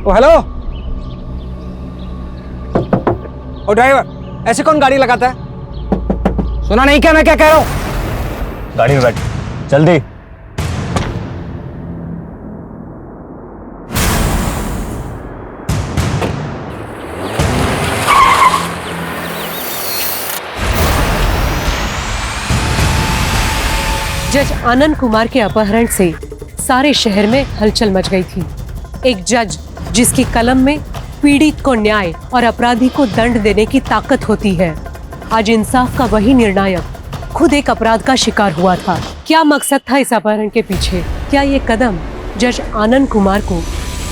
ओ hello. ओ driver, ऐसे कौन गाड़ी लगाता है? सुना नहीं क्या मैं क्या कह रहा हूँ? गाड़ी में बैठ, जल्दी। जज आनंद कुमार के अपहरण से सारे शहर में हलचल मच गई थी। एक जज जिसकी कलम में पीड़ित को न्याय और अपराधी को दंड देने की ताकत होती है, आज इंसाफ का वही निर्णायक खुद एक अपराध का शिकार हुआ था। क्या मकसद था इस अपहरण के पीछे? क्या ये कदम जज आनंद कुमार को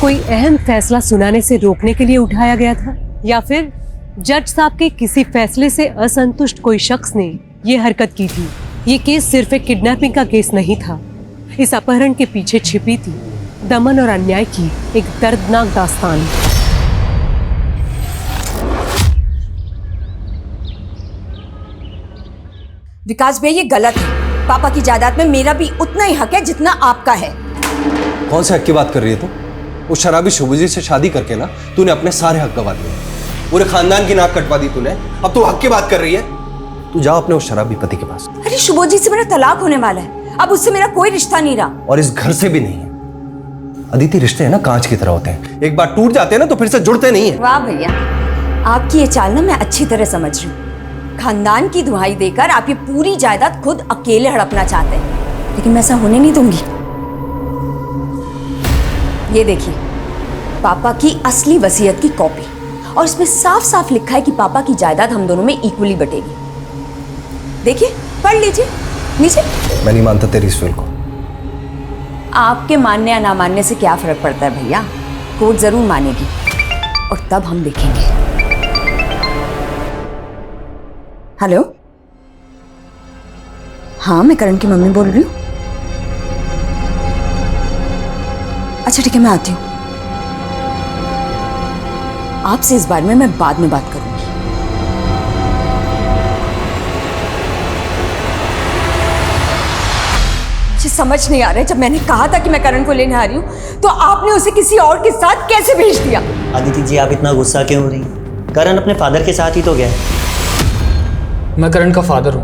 कोई अहम फैसला सुनाने से रोकने के लिए उठाया गया था, या फिर जज साहब के किसी फैसले से असंतुष्ट कोई शख्स ने ये हरकत की थी? ये केस सिर्फ एक किडनैपिंग का केस नहीं था। इस अपहरण के पीछे छिपी थी दमन और अन्याय की एक दर्दनाक दास्तान। विकास भैया ये गलत है। पापा की जायदाद में मेरा भी उतना ही हक है जितना आपका है। कौन से हक की बात कर रही है तू? उस शराबी शुभजी से शादी करके ना तूने अपने सारे हक गवा दिए, पूरे खानदान की नाक कटवा दी तूने। अब तू हक की बात कर रही है? तू जा अपने उस शराबी पति के पास। अरे शुभजी से मेरा तलाक होने वाला है, अब उससे मेरा कोई रिश्ता नहीं रहा। और इस घर से भी नहीं है। अदिति, रिश्ते हैं ना कांच की तरह होते हैं, एक बार टूट जाते हैं ना तो फिर से जुड़ते नहीं है। वाह भैया, आपकी ये चाल ना मैं अच्छी तरह समझ रही हूँ। खानदान की दुहाई देकर आप ये पूरी जायदाद खुद अकेले हड़पना चाहते हैं, लेकिन मैं ऐसा होने नहीं दूंगी। ये देखिए, पापा की असली वसीयत की कॉपी, और इसमें साफ साफ लिखा है कि पापा की जायदाद हम दोनों में इक्वली बटेगी। देखिए, पढ़ लीजिए नीचे। मैं नहीं मानता तेरी इस विल को। आपके मानने या ना मानने से क्या फर्क पड़ता है भैया? कोर्ट जरूर मानेगी, और तब हम देखेंगे। हेलो, हाँ मैं करण की मम्मी बोल रही हूँ। अच्छा ठीक है, मैं आती हूँ। आपसे इस बारे में मैं बाद में बात करूंगी। मुझे समझ नहीं आ रहा है, जब मैंने कहा था कि मैं करण को लेने आ रही हूँ तो आपने उसे किसी और के साथ कैसे भेज दिया? अदिति जी, आप इतना गुस्सा क्यों हो रही हैं? करण अपने फादर के साथ ही तो गया है। मैं करण का फादर हूँ।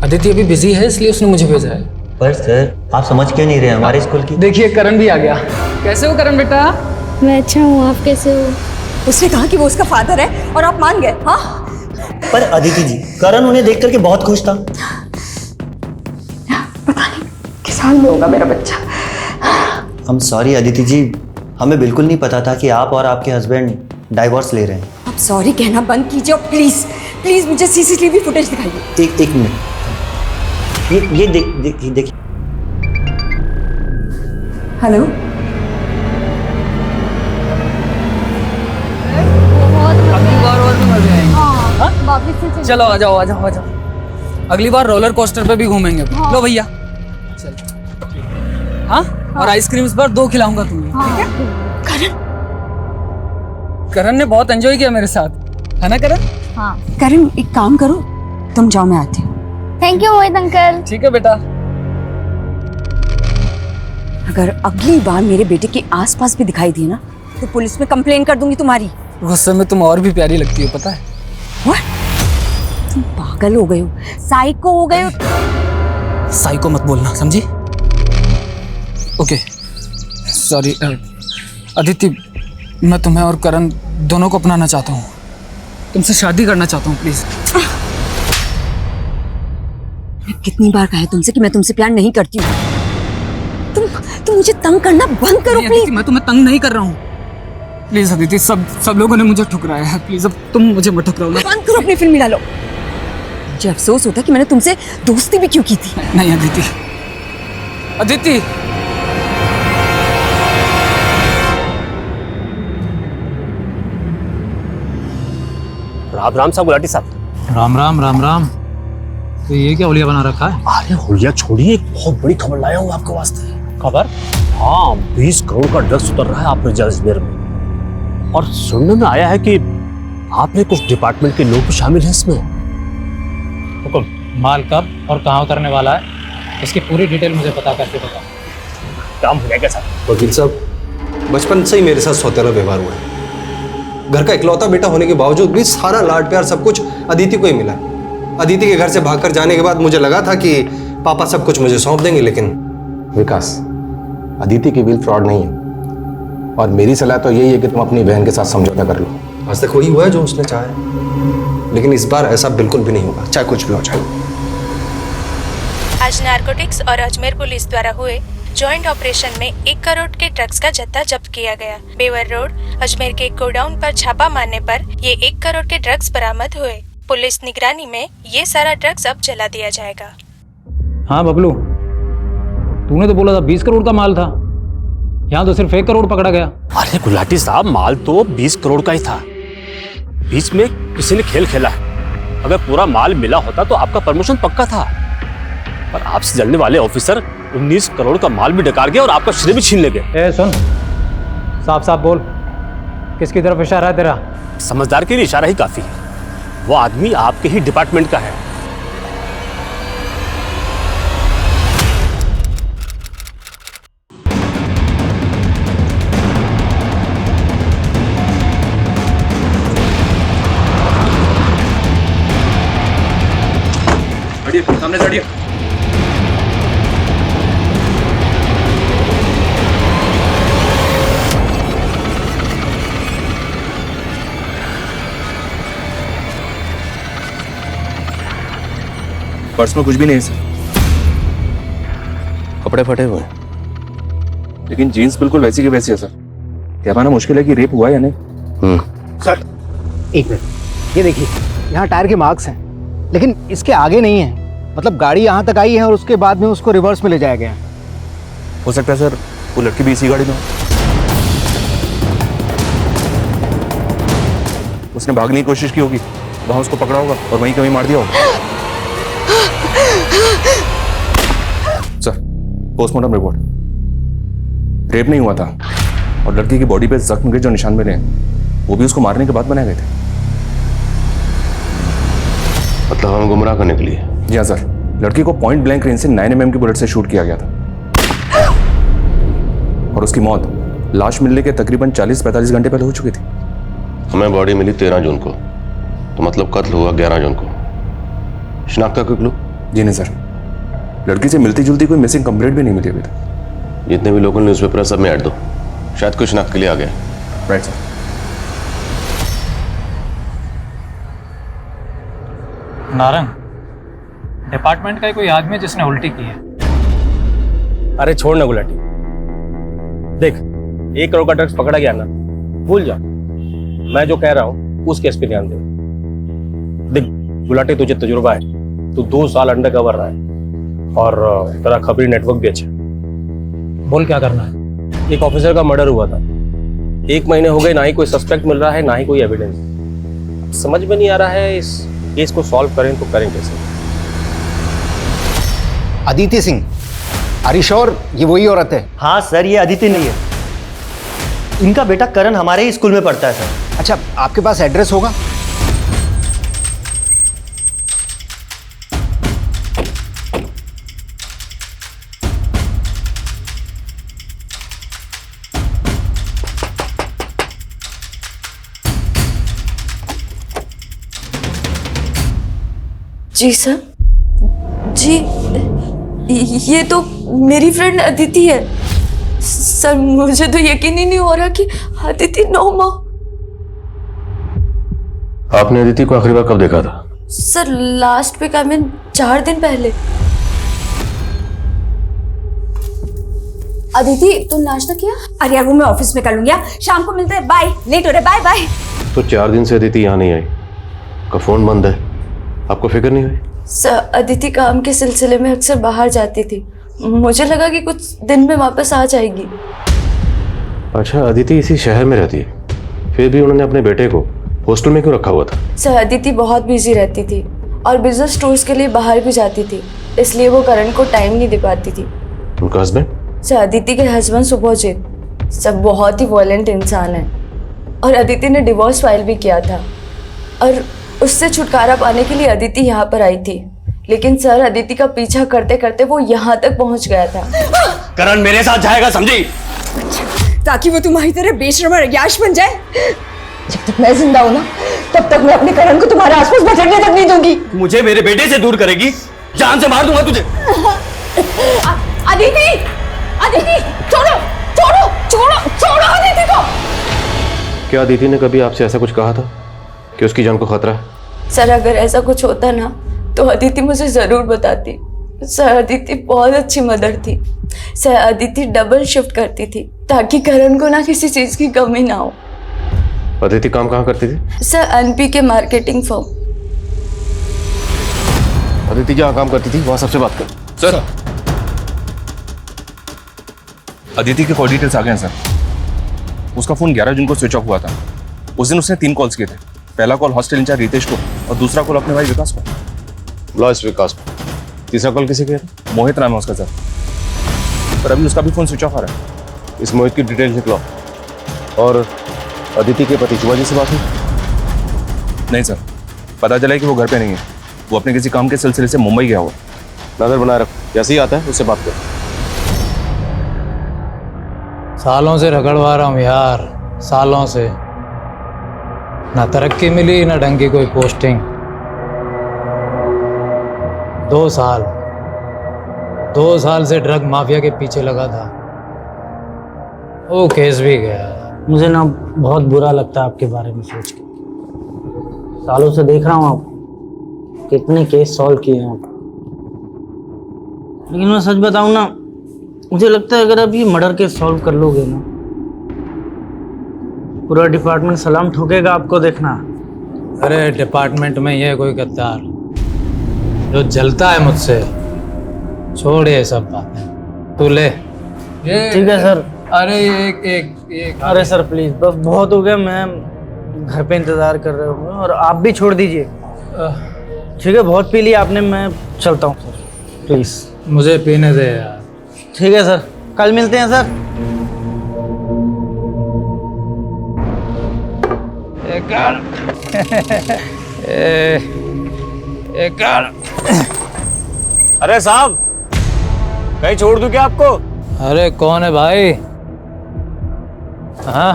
अदिति अभी बिजी है इसलिए उसने मुझे भेजा है। पर सर, आप समझ क्यों नहीं रहे हमारे स्कूल की? देखिए करण भी आ गया। कैसे हो करण बेटा? मैं अच्छा हूँ, आप कैसे हो? उसने कहा कि वो उसका फादर है और आप मान गए? हाँ, पर अदिति जी, करण उन्हें देख करके बहुत खुश था। पता नहीं किस हाल में होगा मेरा बच्चा। हम सॉरी अदिति जी, हमें बिल्कुल नहीं पता था कि आप और आपके हस्बैंड डाइवोर्स ले रहे हैं। आप सॉरी कहना बंद कीजिए और प्लीज प्लीज मुझे सीसीटीवी फुटेज दिखाइए। एक मिनट, ये देखिए। हेलो, अगली बार और भी मजे आएंगे। चलो आ जाओ आ जाओ आ जाओ, अगली बार रोलर कोस्टर पे भी घूमेंगे। लो भैया चलो। हाँ, और आइसक्रीम्स पर 2 खिलाऊंगा तुम्हें, ठीक है? करण ने बहुत एंजॉय किया मेरे साथ, है ना करण? हाँ। करण एक काम करो, तुम जाओ, मैं आती हूँ। Thank you Mohit uncle. ठीक है बेटा। अगर अगली बार मेरे बेटे के आसपास भी दिखाई दी ना तो पुलिस में कंप्लेन कर दूंगी तुम्हारी। गुस्से में तुम और भी प्यारी लगती हो, पता है? What? तुम पागल हो गए हो, साइको हो गए हो। साइको मत बोलना, समझी? Okay sorry. अदिति, मैं तुम्हें और करण दोनों को अपनाना चाहता हूँ, तुमसे शादी करना चाहता हूँ, प्लीज। मैं कितनी बार कहा है तुमसे कि मैं तुमसे प्यार नहीं करती हूँ। तुम मुझे तंग करना बंद करो प्लीज। मैं तुम्हें तंग नहीं कर रहा हूँ, प्लीज अदिति। सब लोगों ने मुझे ठुकराया है, प्लीज अब तुम मुझे मत ठुकराओ ना। बंद करो अपनी फिल्म डालो। मुझे अफसोस होता है कि मैंने तुमसे दोस्ती भी क्यों की थी। नहीं अदिति, अदिति। राम राम साहब, गुलाटी साहब। राम राम राम राम। तो ये क्या होलिया बना रखा है? अरे होलिया छोड़िए, एक बहुत बड़ी खबर लाया हूँ आपके वास्ते। खबर? हाँ, 20 करोड़ का ड्रग्स उतर रहा है आपके जैसलमेर में, और सुनने में आया है कि आपने कुछ डिपार्टमेंट के लोग भी शामिल हैं इसमें। हुकुम, माल कब और कहाँ उतरने वाला है, इसकी पूरी डिटेल मुझे पता करके बताओ। काम हो जाएगा साहब। वकील साहब, बचपन से ही मेरे साथ सौतेला व्यवहार हुआ है। घर का इकलौता बेटा होने के बावजूद भी सारा लाड प्यार सब कुछ अदिति को ही मिला। अदिति के घर से भागकर जाने के बाद मुझे लगा था कि पापा सब कुछ मुझे सौंप देंगे, लेकिन विकास, अदिति की विल फ्रॉड नहीं है और मेरी सलाह तो यही है कि तुम अपनी बहन के साथ समझौता कर लो। आज तक वही हुआ है जो उसने चाहा है, लेकिन इस बार ऐसा बिल्कुल भी नहीं होगा, चाहे कुछ भी हो जाए। आज नारकोटिक्स और अजमेर पुलिस द्वारा हुए जॉइंट ऑपरेशन में 1 करोड़ के ड्रग्स का जत्था जब्त किया गया। बेवर रोड अजमेर के गोडाउन पर छापा मारने पर ये 1 करोड़ के ड्रग्स बरामद हुए। पुलिस निगरानी में ये सारा ड्रग्स अब जला दिया जाएगा। हाँ बबलू, तूने तो बोला था 20 करोड़ का माल था, यहाँ तो सिर्फ 1 करोड़ पकड़ा गया। अरे गुलाटी साहब, माल तो 20 करोड़ का ही था। बीच में किसी ने खेल खेला है। अगर पूरा माल मिला होता तो आपका प्रमोशन पक्का था, पर आपसे जलने वाले ऑफिसर 19 करोड़ का माल भी डकार गए और आपका श्रेय भी छीन ले गए। ए सुन, साफ साफ बोल, किसकी तरफ इशारा है तेरा? समझदार के लिए इशारा ही काफी है। वो आदमी आपके ही डिपार्टमेंट का है। सामने चढ़िए। पर्स में कुछ भी नहीं है सर। कपड़े फटे हुए हैं, लेकिन जीन्स बिल्कुल वैसी की वैसी है सर। क्या माना मुश्किल है कि रेप हुआ या नहीं? सर एक मिनट, ये देखिए, यहाँ टायर के मार्क्स हैं, लेकिन इसके आगे नहीं है। मतलब गाड़ी यहाँ तक आई है और उसके बाद में उसको रिवर्स में ले जाया गया है। हो सकता है सर वो लड़की भी इसी गाड़ी में हो। उसने भागने की कोशिश की होगी, वहां उसको पकड़ा होगा और वहीं कहीं मार दिया होगा। सर, पोस्टमार्टम रिपोर्ट, रेप नहीं हुआ था और लड़की की बॉडी पे जख्म के जो निशान मिले हैं वो भी उसको मारने के बाद बनाए गए थे। मतलब हमें गुमराह करने के लिए? जी हाँ सर, लड़की को पॉइंट ब्लैंक रेंज से 9 mm की बुलेट से शूट किया गया था और उसकी मौत लाश मिलने के तकरीबन 40-45 घंटे पहले हो चुकी थी। हमें बॉडी मिली 13 जून को, तो मतलब कत्ल हुआ 11 जून को। शिनाख्त का कोई क्लू? जी नहीं सर, लड़की से मिलती जुलती कोई मिसिंग कंप्लेंट भी नहीं मिली अभी तक। जितने भी लोकल न्यूज़पेपर है सब में ऐड दो, शायद कोई शिनाख्त के लिए आ गया। Right sir. नारंग, डिपार्टमेंट का ही कोई आदमी जिसने उल्टी की है। अरे छोड़ ना गुलाटी, देख 1 करोड़ का ड्रग्स पकड़ा गया ना, भूल जा। मैं जो कह रहा हूँ उस केस पे ध्यान दे। देख गुलाटी, तुझे तजुर्बा है, तू 2 साल अंडर कवर रहा है और तेरा खबरी नेटवर्क भी अच्छा। बोल क्या करना है? एक ऑफिसर का मर्डर हुआ था, 1 महीने हो गए, ना ही कोई सस्पेक्ट मिल रहा है, ना ही कोई एविडेंस। समझ में नहीं आ रहा है इस केस को सॉल्व करें तो करें कैसे? Aditi Singh, are you sure ये वही औरत है? हाँ सर, ये अदिति नहीं है। इनका बेटा करण हमारे ही स्कूल में पढ़ता है सर। अच्छा, आपके पास एड्रेस होगा? जी सर, जी ये तो मेरी फ्रेंड अदिति है सर। मुझे तो यकीन ही नहीं हो रहा कि अदिति नौमा। आपने अदिति को आखिरी बार कब देखा था? Sir last week, I mean 4 दिन पहले। अदिति तुम नाश्ता किया? अरे यार वो मैं ऑफिस में कर लूंगी, शाम को मिलते हैं, बाय। लेट हो रहा है, बाय बाय। तो 4 दिन से अदिति यहाँ नहीं आई, का फोन बंद है, आपको फिक्र नहीं हुई? सर अदिति काम के सिलसिले में अक्सर बाहर जाती थी, मुझे लगा कि कुछ दिन में वापस आ जाएगी। अच्छा, अदिति इसी शहर में रहती है, फिर भी उन्होंने अपने बेटे को हॉस्टल में क्यों रखा हुआ था? सर अदिति बहुत बिजी रहती थी और बिजनेस टूर्स के लिए बाहर भी जाती थी, इसलिए वो करण को टाइम नहीं दे पाती थी। उनका हस्बैंड? सर अदिति के हस्बैंड सुभोजित सब बहुत ही वॉयलेंट इंसान है और अदिति ने डिवोर्स फाइल भी किया था और उससे छुटकारा पाने के लिए अदिति यहाँ पर आई थी, लेकिन सर अदिति का पीछा करते करते वो यहाँ तक पहुँच गया था। करण मेरे साथ जाएगा, समझी? ताकि वो तुम्हारी तरह बेशर्म और अय्याश बन जाए। जब तक मैं जिंदा हूं ना, तब तक मैं अपने करण को तुम्हारे आसपास बचने तक नहीं दूंगी। मुझे मेरे बेटे से दूर करेगी, जान से मार दूंगा तुझे। अदिति, अदिति, छोड़ो, छोड़ो, छोड़ो, छोड़ो अदिति को। क्या अदिति ने कभी आपसे ऐसा कुछ कहा था कि उसकी जान को खतरा है? सर अगर ऐसा कुछ होता ना तो अदिति मुझे जरूर बताती। सर अदिति बहुत अच्छी मदर थी। सर अदिति डबल शिफ्ट करती थी ताकि करण को ना किसी चीज की कमी ना हो। अदिति काम कहाँ करती थी? सर एनपी के मार्केटिंग फर्म। अदिति जहाँ काम करती थी वहाँ सबसे बात कर। सर अदिति के कॉल डिटेल्स आ गए हैं सर। उसका फोन 11 जून को स्विच ऑफ हुआ था। उस दिन उसने 3 कॉल्स किए थे। पहला कॉल हॉस्टल इंचार्ज रितेश को और दूसरा कॉल अपने भाई विकास को। लॉस विकास को। तीसरा कॉल किसे किया था? मोहित नाम है उसका सर, पर अभी उसका भी फोन स्विच ऑफ आ रहा है। इस मोहित की डिटेल लिख लो। और अदिति के पति शिवाजी से बात हुई? नहीं सर, पता चला है कि वो घर पे नहीं है। वो अपने किसी काम के सिलसिले से मुंबई गया हुआ। नजर बनाए रख, जैसे ही आता है उससे बात कर। सालों से रगड़वा रहा हूँ यार, सालों से। ना तरक्की मिली ना ढंग की कोई पोस्टिंग। 2 साल से ड्रग माफिया के पीछे लगा था। वो केस भी गया। मुझे ना बहुत बुरा लगता है आपके बारे में सोच के। सालों से देख रहा हूँ आप कितने केस सॉल्व किए हैं आप, लेकिन मैं सच बताऊँ ना, मुझे लगता है अगर आप ये मर्डर केस सॉल्व कर लोगे ना, पूरा डिपार्टमेंट सलाम ठोकेगा आपको, देखना। अरे डिपार्टमेंट में ये कोई गद्दार जो जलता है मुझसे, छोड़ ये सब बातें, तू ले। ठीक है सर। अरे एक अरे सर प्लीज, बस बहुत हो गया। मैं घर पे इंतजार कर रहा हूँ और आप भी छोड़ दीजिए। ठीक है, बहुत पी लिया आपने, मैं चलता हूँ सर, प्लीज मुझे पीने दे यार। ठीक है सर, कल मिलते हैं सर। अरे साहब, कहीं छोड़ दूं क्या आपको? अरे कौन है भाई? हाँ,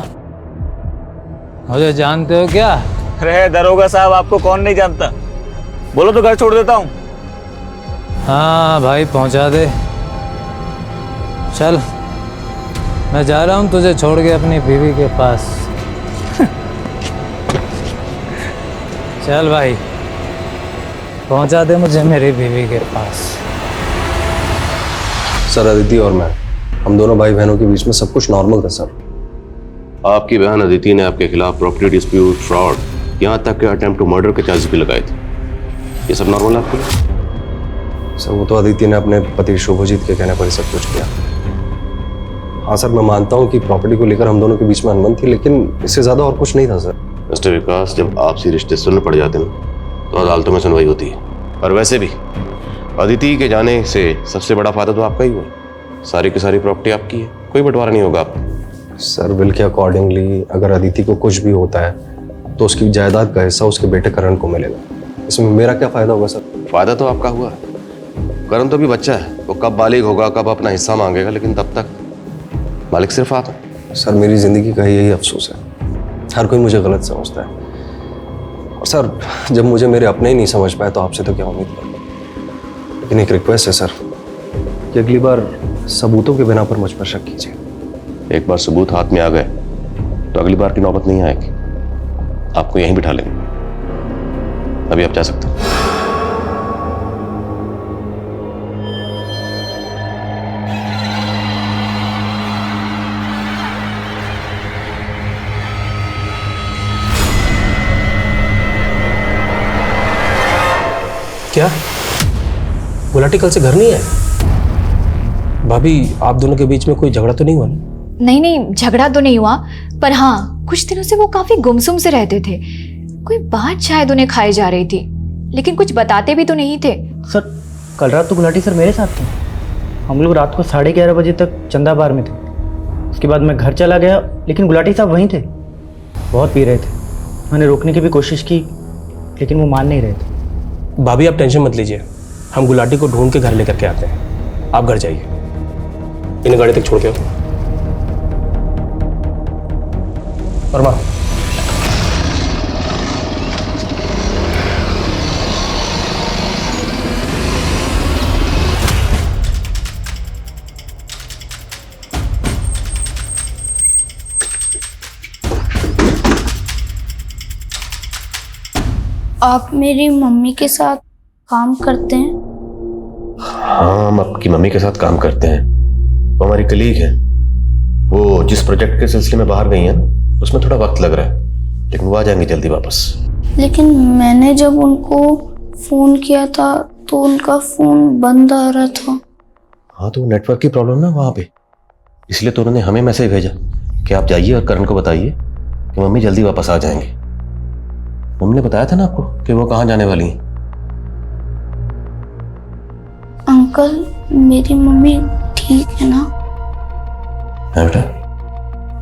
मुझे जानते हो क्या? अरे दरोगा साहब, आपको कौन नहीं जानता? बोलो तो घर छोड़ देता हूँ। हाँ भाई, पहुंचा दे। चल, मैं जा रहा हूँ तुझे छोड़ के अपनी बीवी के पास। चल भाई, पहुंचा दे मुझे मेरी बीवी के पास। सर अदिति और मैं, हम दोनों भाई बहनों के बीच में सब कुछ नॉर्मल था सर। आपकी बहन अदिति ने आपके खिलाफ प्रॉपर्टी डिस्प्यूट, फ्रॉड, यहाँ तक के अटेम्प्ट टू मर्डर के चार्जेस भी लगाए थे। ये सब नॉर्मल है आपके लिए? सर वो तो अदिति ने अपने पति शुभजीत के कहने पर ही सब कुछ किया। हाँ सर, मैं मानता हूँ कि प्रॉपर्टी को लेकर हम दोनों के बीच में अनबन थी, लेकिन इससे ज्यादा और कुछ नहीं था सर। मिस्टर विकास, जब आपसी रिश्ते सुनने पड़ जाते ना तो अदालतों में सुनवाई होती है। और वैसे भी अदिति के जाने से सबसे बड़ा फायदा तो आपका ही हुआ। सारी की सारी प्रॉपर्टी आपकी है, कोई बंटवारा नहीं होगा आपको। सर बिल के अकॉर्डिंगली अगर अदिति को कुछ भी होता है तो उसकी जायदाद का हिस्सा उसके बेटे करण को मिलेगा। इसमें मेरा क्या फायदा होगा सर? फायदा तो आपका हुआ। करण तो भी बच्चा है, वो कब बालिग होगा, कब अपना हिस्सा मांगेगा, लेकिन तब तक मालिक सिर्फ आप हैं। सर मेरी जिंदगी का यही अफसोस है, हर कोई मुझे गलत समझता है। और सर जब मुझे मेरे अपने ही नहीं समझ पाए तो आपसे तो क्या उम्मीद करूँ। लेकिन एक रिक्वेस्ट है सर कि अगली बार सबूतों के बिना पर मुझ पर शक कीजिए। एक बार सबूत हाथ में आ गए तो अगली बार की नौबत नहीं आएगी। आपको यहीं बिठा लेंगे। अभी आप जा सकते हैं। क्या गुलाटी कल से घर नहीं है? भाभी, आप दोनों के बीच में कोई झगड़ा तो नहीं हुआ ना? नहीं नहीं, झगड़ा तो नहीं हुआ, पर हाँ कुछ दिनों से वो काफी गुमसुम से रहते थे। कोई बात शायद उन्हें खाई जा रही थी, लेकिन कुछ बताते भी तो नहीं थे। सर कल रात तो गुलाटी सर मेरे साथ थे। हम लोग रात को 11:30 बजे तक चंदा बार में थे। उसके बाद मैं घर चला गया, लेकिन गुलाटी साहब वहीं थे। बहुत पी रहे थे। मैंने रोकने की भी कोशिश की, लेकिन वो मान नहीं रहे थे। भाभी आप टेंशन मत लीजिए, हम गुलाटी को ढूंढ के घर लेकर के आते हैं। आप घर जाइए, इन्हें गाड़ी तक छोड़ के आओ। वर्मा। आप मेरी मम्मी के साथ काम करते हैं? हाँ, हम आपकी मम्मी के साथ काम करते हैं। वो हमारी कलीग है। वो जिस प्रोजेक्ट के सिलसिले में बाहर गई हैं ना, उसमें थोड़ा वक्त लग रहा है, लेकिन वो आ जाएंगी जल्दी वापस। लेकिन मैंने जब उनको फोन किया था तो उनका फोन बंद आ रहा था। हाँ, तो नेटवर्क की प्रॉब्लम ना वहाँ पे, इसलिए तो उन्होंने हमें मैसेज भेजा कि आप जाइए और करण को बताइए कि मम्मी जल्दी वापस आ जाएंगे। मम्मी ने बताया था ना आपको कि वो कहाँ जाने वाली हैं। अंकल, मेरी मम्मी ठीक है ना? है बेटा?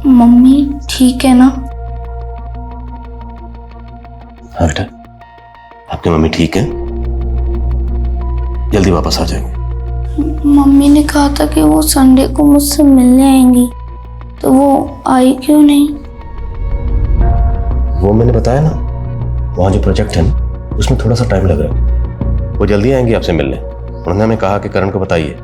मम्मी ठीक है ना? हाँ बेटा, आपकी मम्मी ठीक है, जल्दी वापस आ जाएंगे। मम्मी ने कहा था कि वो संडे को मुझसे मिलने आएंगी, तो वो आई क्यों नहीं? वो मैंने बताया ना, वहाँ जो प्रोजेक्ट है ना, उसमें थोड़ा सा टाइम लग रहा है। वो जल्दी आएंगी आपसे मिलने। उन्होंने हमें कहा कि करण को बताइए।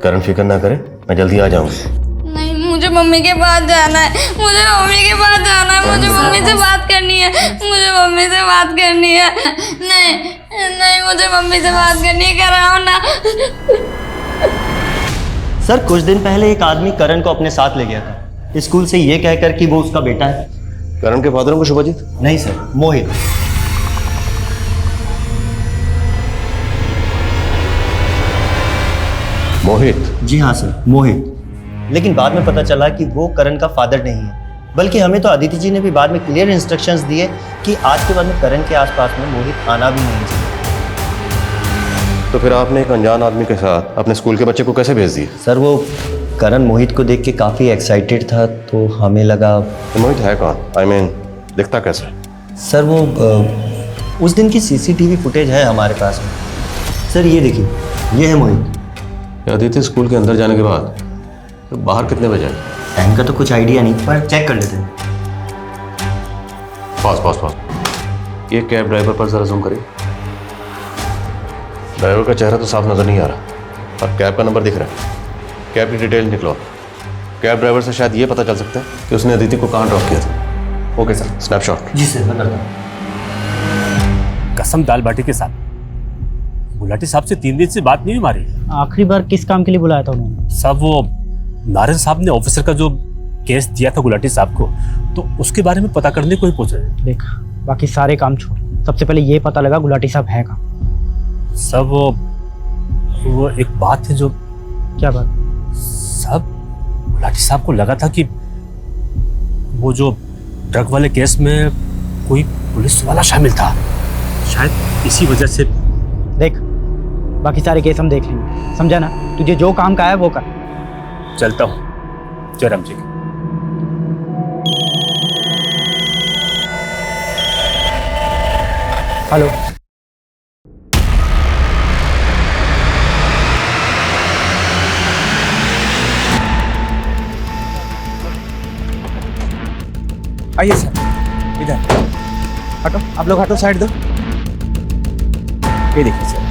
करण फिक्र ना करे, मैं जल्दी आ जाऊंगी। नहीं, मुझे मम्मी के पास जाना है, मुझे मम्मी के पास जाना है, मुझे मम्मी से बात करनी है, मुझे मम्मी से बात करनी है। नहीं नहीं, मुझे मम्मी से बात करनी है, कराओ ना। सर, कुछ दिन पहले एक आदमी करण को अपने साथ ले गया था, स्कूल से ये कहकर कि वो उसका बेटा है। करण के फादर को शुभजीत? नहीं सर, मोहित। मोहित? जी हाँ सर, मोहित। लेकिन बाद में पता चला कि वो करण का फादर नहीं है, बल्कि हमें तो अदिति जी ने भी बाद में क्लियर इंस्ट्रक्शंस दिए कि आज के बाद में करण के आसपास में मोहित आना भी नहीं चाहिए। तो फिर आपने एक अनजान आदमी के साथ अपने स्कूल के बच्चे को कैसे भेज दिया? सर, वो करण मोहित को देख के काफ़ी एक्साइटेड था, तो हमें लगा। तो मोहित है कौन? I mean, दिखता कैसे? सर, वो उस दिन की सीसीटीवी फुटेज है हमारे पास में। सर, ये देखिए, ये है मोहित। अदिति स्कूल के अंदर जाने के बाद तो बाहर कितने बजे आए? टाइम का तो कुछ आइडिया नहीं, पर चेक कर लेते हैं। पास ये कैब ड्राइवर पर जरा जूम करिए। ड्राइवर का चेहरा तो साफ नजर नहीं आ रहा, और कैब का नंबर दिख रहा है। कैब की डिटेल निकलो। कैब ड्राइवर से शायद ये पता चल सकता है कि उसने अदिति को कहाँ ड्रॉप किया था। Okay sir, snapshot. जी सर, मैं करता हूँ। कसम दाल बाटी के साथ, गुलाटी साहब से 3 दिन से बात नहीं हमारी। आखिरी बार किस काम के लिए बुलाया था उन्होंने? साहब, वो नारायण साहब ने ऑफिसर का जो केस दिया था गुलाटी साहब को, तो उसके बारे में पता करने को ही पूछ रहे। देख, बाकी सारे काम छोड़, सबसे पहले ये पता लगा गुलाटी साहब है कहाँ। सब वो एक बात है जो। क्या बात? साहब, गुलाटी साहब को लगा था कि वो जो ड्रग वाले केस में कोई पुलिस वाला शामिल था, शायद इसी वजह से। देख, बाकी सारे केस हम देख लेंगे, समझा ना? तुझे जो काम का है वो कर। चलता हूँ। जयराम जी। हेलो। आइए सर, इधर हटो, आप लोग हटो, साइड दो। ये देखिए sir.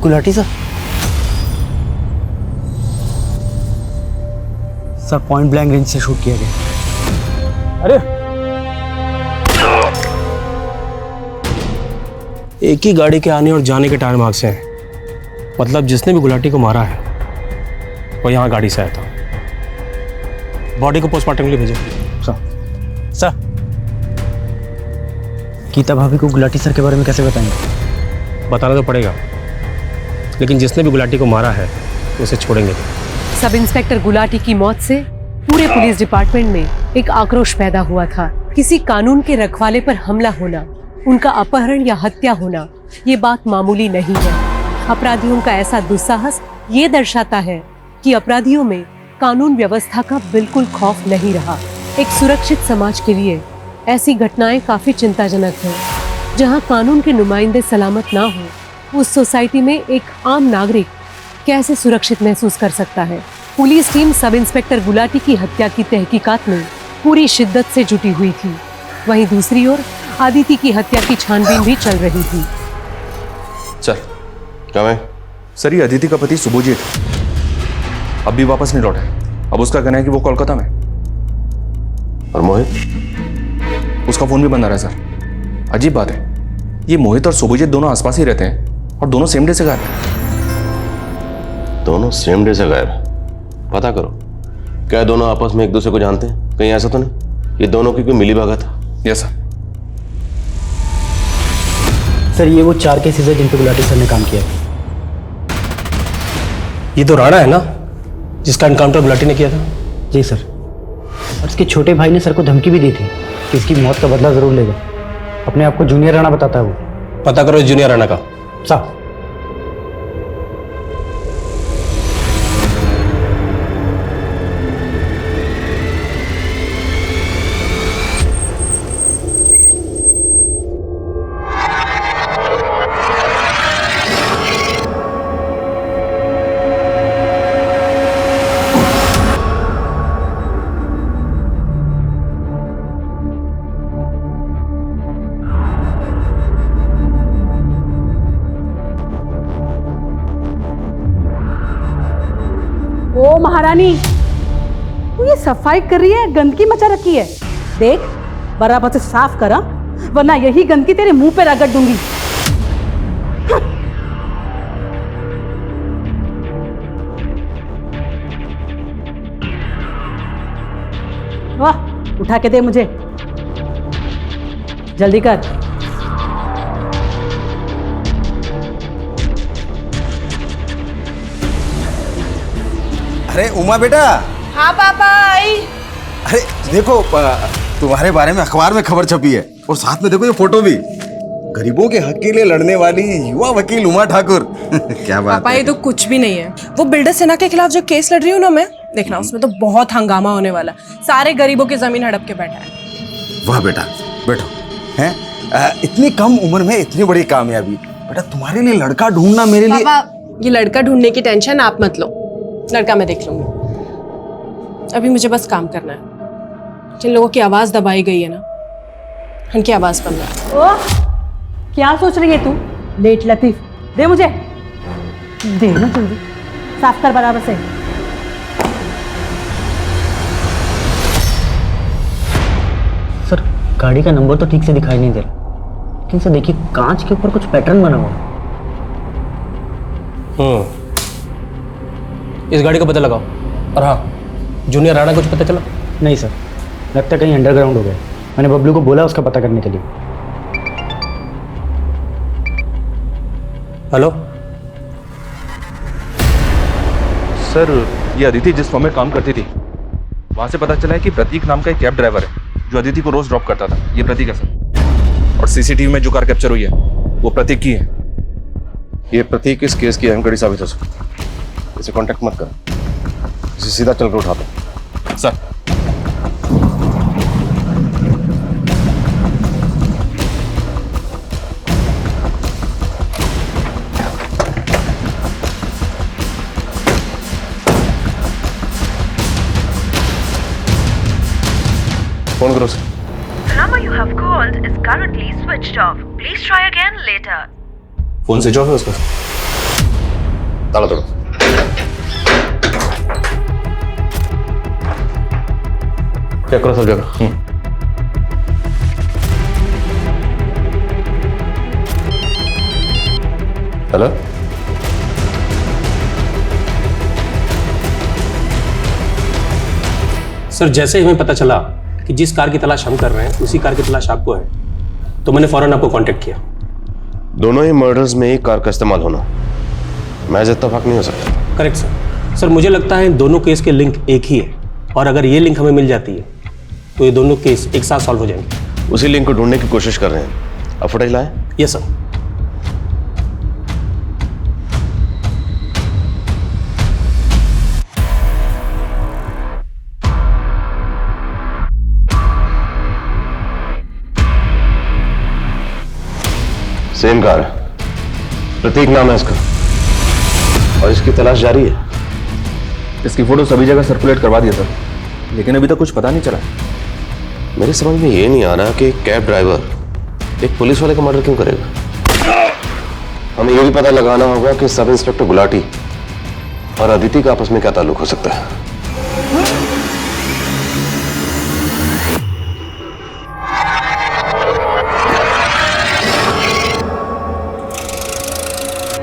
Gulati sir. Sir, point blank range से शूट किया गया। अरे, एक ही गाड़ी के आने और जाने के टायर मार्क्स हैं। मतलब जिसने भी गुलाटी को मारा है वो यहाँ गाड़ी से आया था। बॉडी को पोस्टमार्टम के लिए भेजो। सर, गीता भाभी को गुलाटी सर के बारे में कैसे बताएंगे? बताना तो पड़ेगा, लेकिन जिसने भी गुलाटी को मारा है उसे छोड़ेंगे। सब इंस्पेक्टर गुलाटी की मौत से पूरे पुलिस डिपार्टमेंट में एक आक्रोश पैदा हुआ था। किसी कानून के रखवाले पर हमला होना, उनका अपहरण या हत्या होना, ये बात मामूली नहीं है। अपराधियों का ऐसा दुस्साहस ये दर्शाता है कि अपराधियों में कानून व्यवस्था का बिल्कुल खौफ नहीं रहा। एक सुरक्षित समाज के लिए ऐसी घटनाएं काफी चिंताजनक हैं। जहां कानून के नुमाइंदे सलामत ना हो, उस सोसाइटी में एक आम नागरिक कैसे सुरक्षित महसूस कर सकता है। Police team sub inspector Gulati की हत्या की तहकीकात में पूरी शिद्दत से जुटी हुई थी। वहीं दूसरी ओर आदिति की हत्या की छानबीन भी चल रही थी। सर क्या मैं? सर, ये अदिति का पति सुबोजीत अब भी वापस नहीं लौटा है। अब उसका कहना है कि वो कोलकाता में। और मोहित? उसका फोन भी बंद आ रहा है सर। अजीब बात है, ये मोहित और सुबोजीत दोनों आसपास ही रहते हैं और दोनों सेम डे से गायब हैं। दोनों सेम डे से गायब? पता करो, क्या दोनों आपस में एक दूसरे को जानते हैं? कहीं ऐसा तो नहीं ये दोनों की कोई मिली भगत है? Yes sir. सर ये वो 4 केसेस है जिन पे गुलाटी सर ने काम किया। ये तो राणा है ना, जिसका एनकाउंटर गुलाटी ने किया था? जी सर। और इसके छोटे भाई ने सर को धमकी भी दी थी कि इसकी मौत का बदला जरूर लेगा। अपने आप को जूनियर राणा बताता है वो। पता करो इस जूनियर राणा का। साहब। ओ महारानी, तू ये सफाई कर रही है, गंदगी मचा रखी है। देख बराबर से साफ करा, वरना यही गंदगी तेरे मुंह पे रगड़ दूंगी। वाह, उठा के दे मुझे, जल्दी कर। अरे उमा बेटा। हाँ पापा आई। अरे देखो, तुम्हारे बारे में अखबार में खबर छपी है और साथ में देखो ये फोटो भी। गरीबों के हक के लिए लड़ने वाली युवा वकील उमा ठाकुर। क्या बात पापा, है। ये तो कुछ भी नहीं है। वो बिल्डर सेना के खिलाफ जो केस लड़ रही हूँ ना मैं, देखना उसमें तो बहुत हंगामा होने वाला है। सारे गरीबों की जमीन हड़प के बैठा है। वाह बेटा, बैठो। हैं इतनी कम उम्र में इतनी बड़ी कामयाबी। बेटा तुम्हारे लिए लड़का ढूंढना मेरे लिए। पापा, ये लड़का ढूंढने की टेंशन आप मत लो, लड़का मैं देख लूंगी। अभी मुझे बस काम करना है। जिन लोगों की आवाज दबाई गई है ना, उनकी आवाज बनना है। ओ, क्या सोच रही है तू? लेट लतीफ, दे मुझे, दे ना जल्दी, साफ कर बराबर से। सर गाड़ी का नंबर तो ठीक से दिखाई नहीं दे रहा, लेकिन सर देखिए कांच के ऊपर कुछ पैटर्न बना हुआ है। इस गाड़ी का पता लगाओ। और हाँ, जूनियर राणा कुछ पता चला? नहीं सर, लगता है कहीं अंडरग्राउंड हो गया। मैंने बबलू को बोला उसका पता करने के लिए। हेलो सर, ये अदिति जिस फॉर्म में काम करती थी, वहां से पता चला है कि प्रतीक नाम का एक कैब ड्राइवर है जो अदिति को रोज ड्रॉप करता था। ये प्रतीक है सर। और सीसीटीवी में जो कार कैप्चर हुई है वो प्रतीक की है। ये प्रतीक इस केस की अहम कड़ी साबित हो सकती है। इसे कांटेक्ट मत करो, इसे सीधा चल कर उठा दो। सर फोन करो sir. The number you have called is currently switched off. Please try again later. Phone switch off है उसका। ताला तोड़ो। चेक करो सब जगह। हेलो, सर जैसे ही हमें पता चला कि जिस कार की तलाश हम कर रहे हैं उसी कार की तलाश आपको है, तो मैंने फौरन आपको कांटेक्ट किया। दोनों ही मर्डर्स में एक कार का इस्तेमाल होना महज इत्तेफाक नहीं हो सकता। Correct sir. सर मुझे लगता है दोनों केस के लिंक एक ही है, और अगर ये लिंक हमें मिल जाती है तो ये दोनों केस एक साथ सॉल्व हो जाएंगे। उसी लिंक को ढूंढने की कोशिश कर रहे हैं। अब फुटेज लाएं? Yes sir. सेम कार है, प्रतीक नाम है इसका, और इसकी तलाश जारी है। इसकी फोटो सभी जगह सर्कुलेट करवा दिया सर, लेकिन अभी तक कुछ पता नहीं चला। मेरे समझ में ये नहीं आ रहा कि एक कैब ड्राइवर एक पुलिस वाले का मर्डर क्यों करेगा। हमें ये भी पता लगाना होगा कि सब इंस्पेक्टर गुलाटी और अदिति का आपस में क्या ताल्लुक हो सकता है।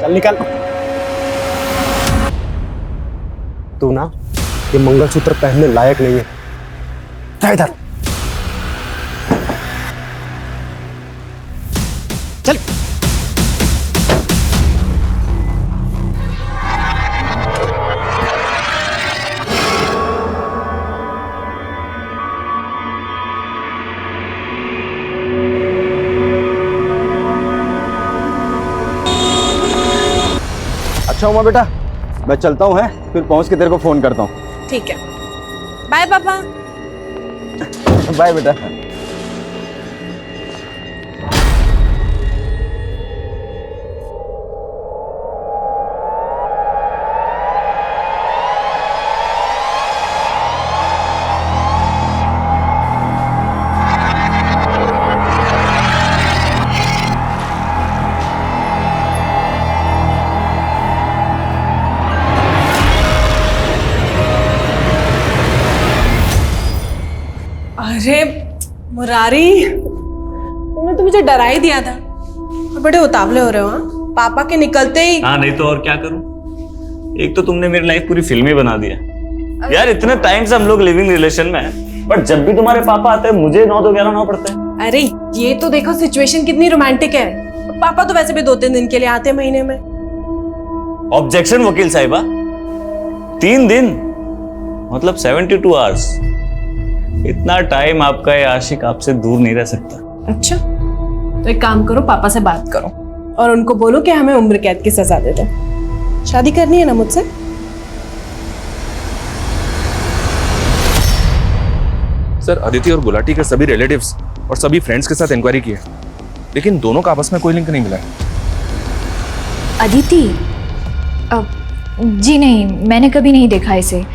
चल निकल। तू ना ये मंगलसूत्र पहनने लायक नहीं है। जा इधर। चल। अच्छा उमा बेटा, मैं चलता हूँ, है फिर पहुंच के तेरे को फोन करता हूँ। ठीक है, बाय पापा। बाय बेटा। अरे मुरारी, तुमने तो मुझे डरा ही दिया था। और बड़े उतावले हो रहे हो। हाँ, पापा के निकलते ही। हाँ, नहीं तो और क्या करूं। एक तो तुमने मेरी लाइफ पूरी फिल्मी बना दिया यार। इतने टाइम से हम लोग लिविंग रिलेशन में हैं, बट जब भी तुम्हारे पापा आते हैं मुझे 9 तो 11 होना पड़ता है। अरे ये तो देखो सिचुएशन कितनी रोमांटिक है। पापा तो वैसे भी 2-3 दिन के लिए आते हैं महीने में। ऑब्जेक्शन वकील साहिबा, 3 दिन मतलब 72 आवर्स। इतना टाइम आपका ये आशिक आपसे दूर नहीं रह सकता। अच्छा, तो एक काम करो, पापा से बात करो और उनको बोलो कि हमें उम्र कैद की सजा दे दो। शादी करनी है ना मुझसे? सर, अदिति और गुलाटी के सभी रिलेटिव्स और सभी फ्रेंड्स के साथ इंक्वायरी की है, लेकिन दोनों का आपस में कोई लिंक नहीं मिला है। अदिति? जी नहीं, मैंने कभी नहीं देखा इसे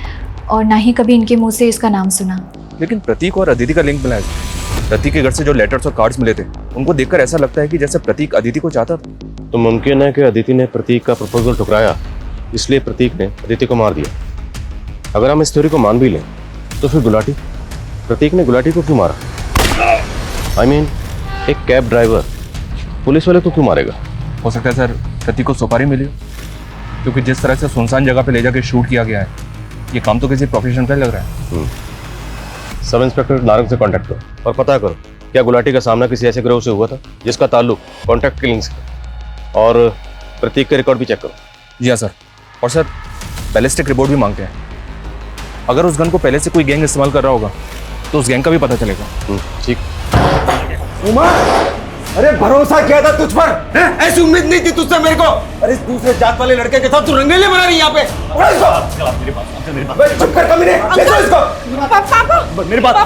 और ना ही कभी इनके मुंह से इसका नाम सुना। लेकिन प्रतीक और अदिति का लिंक मिला है। प्रतीक के घर से जो लेटर्स और कार्ड्स मिले थे, उनको देखकर ऐसा लगता है कि जैसे प्रतीक अदिति को चाहता। तो मुमकिन है कि अदिति ने प्रतीक का प्रपोजल ठुकराया, इसलिए प्रतीक ने अदिति को मार दिया। अगर हम इस थ्योरी को मान भी लें तो फिर गुलाटी, प्रतीक ने गुलाटी को क्यों मारा? I mean, एक कैब ड्राइवर पुलिस वाले को क्यों मारेगा? हो सकता है सर प्रतीक को सुपारी मिली हो, क्योंकि जिस तरह से सुनसान जगह पे ले जाके शूट किया गया है, ये काम तो किसी प्रोफेशनल का लग रहा है। सब इंस्पेक्टर नारंग से कांटेक्ट करो और पता करो क्या गुलाटी का सामना किसी ऐसे गिरोह से हुआ था जिसका ताल्लुक कॉन्ट्रैक्ट किलिंग से, और प्रतीक के रिकॉर्ड भी चेक करो। जी हाँ सर, और सर बैलिस्टिक रिपोर्ट भी मांगते हैं। अगर उस गन को पहले से कोई गैंग इस्तेमाल कर रहा होगा तो उस गैंग का भी पता चलेगा। ठीक। उमा, अरे भरोसा किया था तुझ पर, ऐसी उम्मीद नहीं थी तुझसे मेरे को। अरे इस दूसरे जात वाले लड़के के साथ तू रंगेले बना रही है यहाँ पे। चुप कर कमीने, ले जाओ इसको। पापा, मेरी बात।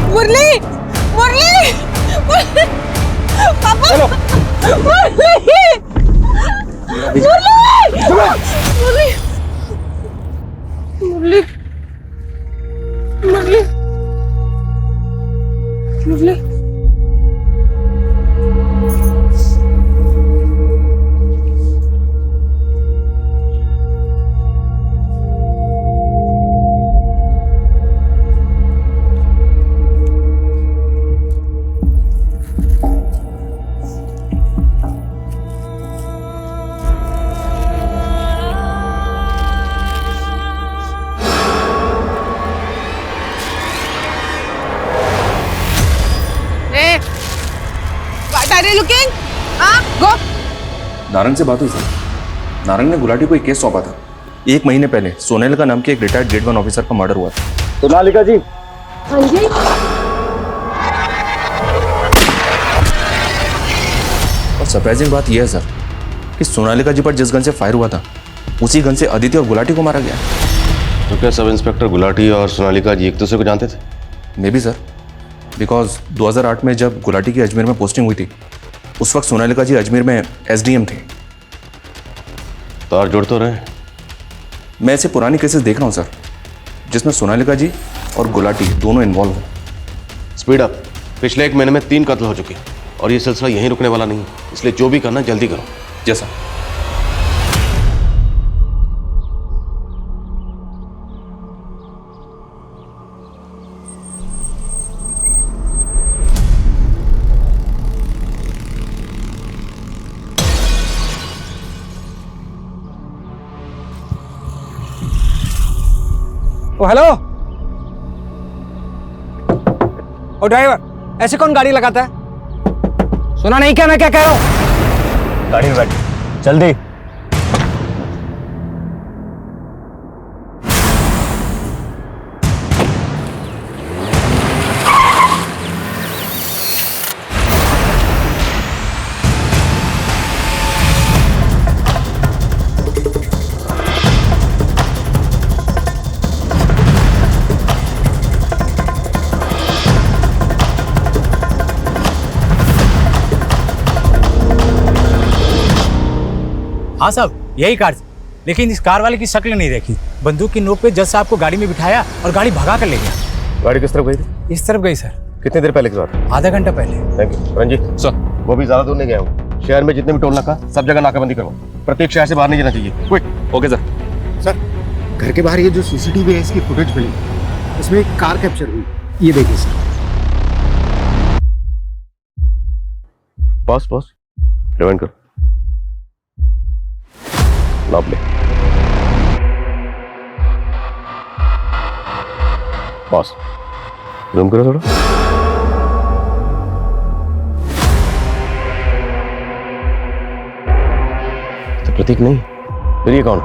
मुरली, मुरली, पापा, मुरली, मुरली, मुरली, मुरली, मुरली, मुरली। Looking? Go. नारंग से बात हुई सर। नारंग ने गुलाटी को एक केस सौंपा था। 1 महीने पहले सोनेल का नाम के एक रिटायर्ड ग्रेड 1 ऑफिसर का मर्डर हुआ था। सोनालिका जी। हाँ जी। सरप्राइजिंग बात यह है सर कि सोनालिका जी पर जिस गन से फायर हुआ था उसी गन से अदिति और गुलाटी को मारा गया। तो क्या सब इंस्पेक्टर गुलाटी और सोनालिका जी एक दूसरे को जानते थे? मे बी सर, बिकॉज 2008 में जब गुलाटी की अजमेर में पोस्टिंग हुई थी उस वक्त सोनालिका जी अजमेर में SDM थे। तार जुड़ तो रहे। मैं ऐसे पुरानी केसेस देख रहा हूँ सर जिसमें सोनालिका जी और गुलाटी दोनों इन्वॉल्व हैं। Speed up. पिछले 1 महीने में 3 कत्ल हो चुके हैं और ये सिलसिला यहीं रुकने वाला नहीं है, इसलिए जो भी करना जल्दी करो। जैसा ओ हेलो, ओ ड्राइवर, ऐसे कौन गाड़ी लगाता है? सुना नहीं क्या मैं क्या कह रहा हूँ? गाड़ी में बैठ, जल्दी। हाँ साहब, यही कार थी, लेकिन इस कार वाले की शक्ल नहीं देखी। बंदूक की नोक पे जज साहब को गाड़ी में बिठाया और गाड़ी भगा कर ले गया। गाड़ी किस तरफ गई थी? इस तरफ गई सर। कितनी देर पहले की बात? आधा घंटा पहले। Thank you. रंजीत सर, वो भी ज्यादा दूर नहीं गया हूँ। शहर में जितने भी टोल नाका सब जगह नाकाबंदी करो। प्रत्येक शहर से बाहर नहीं जाना चाहिए। क्विक। Okay sir. सर, घर के बाहर ये जो CCTV है इसकी फुटेज मिली, इसमें एक कार कैप्चर हुई, ये देखिए सर। बॉस रिवाइंड करो। नाप ले। बॉस जूम करो थोड़ा। तो प्रतीक नहीं, फिर ये कौन?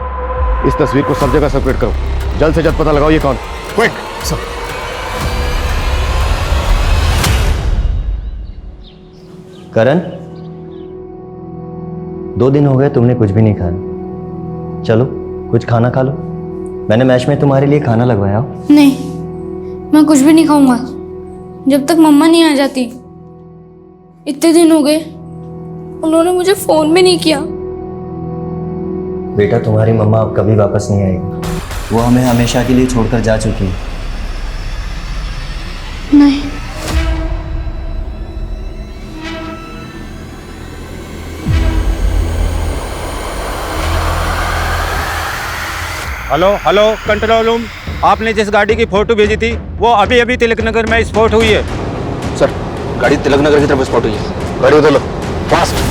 इस तस्वीर को सब जगह सर्कुलेट करो। जल्द से जल्द पता लगाओ ये कौन। क्विक। करण, 2 दिन हो गए तुमने कुछ भी नहीं खाया। चलो कुछ खाना खा लो, मैंने मैच में तुम्हारे लिए खाना लगवाया हो। नहीं, मैं कुछ भी नहीं खाऊंगा जब तक मम्मा नहीं आ जाती। इतने दिन हो गए, उन्होंने मुझे फोन भी नहीं किया। बेटा, तुम्हारी मम्मा अब कभी वापस नहीं आएगी, वो हमें हमेशा के लिए छोड़कर जा चुकी है। नहीं। हेलो कंट्रोल रूम, आपने जिस गाड़ी की फोटो भेजी थी वो अभी अभी तिलक नगर में स्पॉट हुई है। सर, गाड़ी तिलक नगर की तरफ स्पॉट हुई है। गाड़ी उधर लो, फास्ट।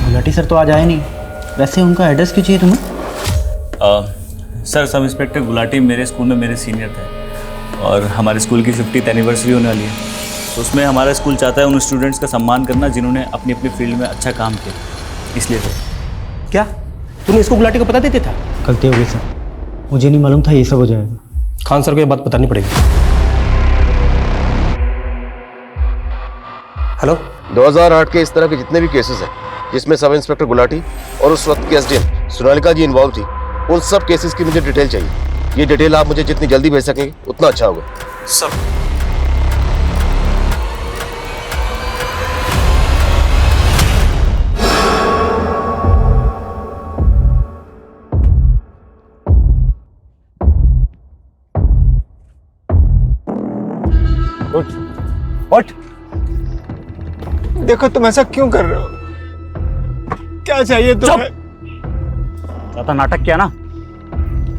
गुलाटी सर तो आज आए नहीं, वैसे उनका एड्रेस क्यों चाहिए तुम्हें? सर, सब इंस्पेक्टर गुलाटी मेरे स्कूल में मेरे सीनियर थे और हमारे स्कूल की 50th एनिवर्सरी होने वाली है, तो उसमें हमारा स्कूल चाहता है उन स्टूडेंट्स का सम्मान करना जिन्होंने अपनी अपनी फील्ड में अच्छा काम किया, इसलिए सर। क्या तुमने इसको गुलाटी को पता देते था? गलती हो गई सर, मुझे नहीं मालूम था ये सब हो जाएगा। खान सर को ये बात बतानी पड़ेगी। हेलो, 2008 के इस तरह के जितने भी केसेस हैं जिसमें सब इंस्पेक्टर गुलाटी और उस वक्त की SDM सोनालिका जी इन्वॉल्व थी, उन सब केसेस की मुझे डिटेल चाहिए। ये डिटेल आप मुझे जितनी जल्दी भेज सकेंगे उतना अच्छा होगा। सब व्हाट? देखो तुम ऐसा क्यों कर रहे हो? क्या चाहिए तुम्हें? ज्यादा नाटक किया ना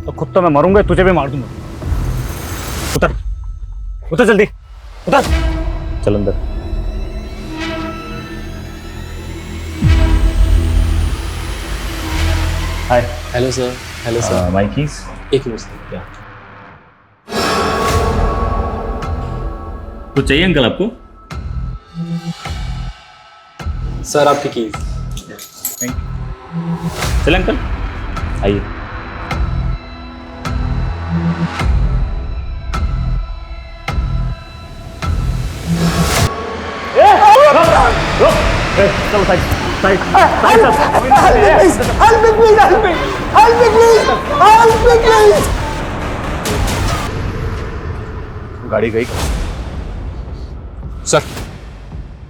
तो खुद तो मैं मरूंगा, तुझे भी मार दूंगा। उतर उतर जल्दी, उतर। चल अंदर। Hi. Hello sir. Hello sir. My keys. एक मिनट सर। क्या कुछ चाहिए अंकल आपको? सर आपकी कीज। Thank you. चल अंकल आइए। गाड़ी गई सर।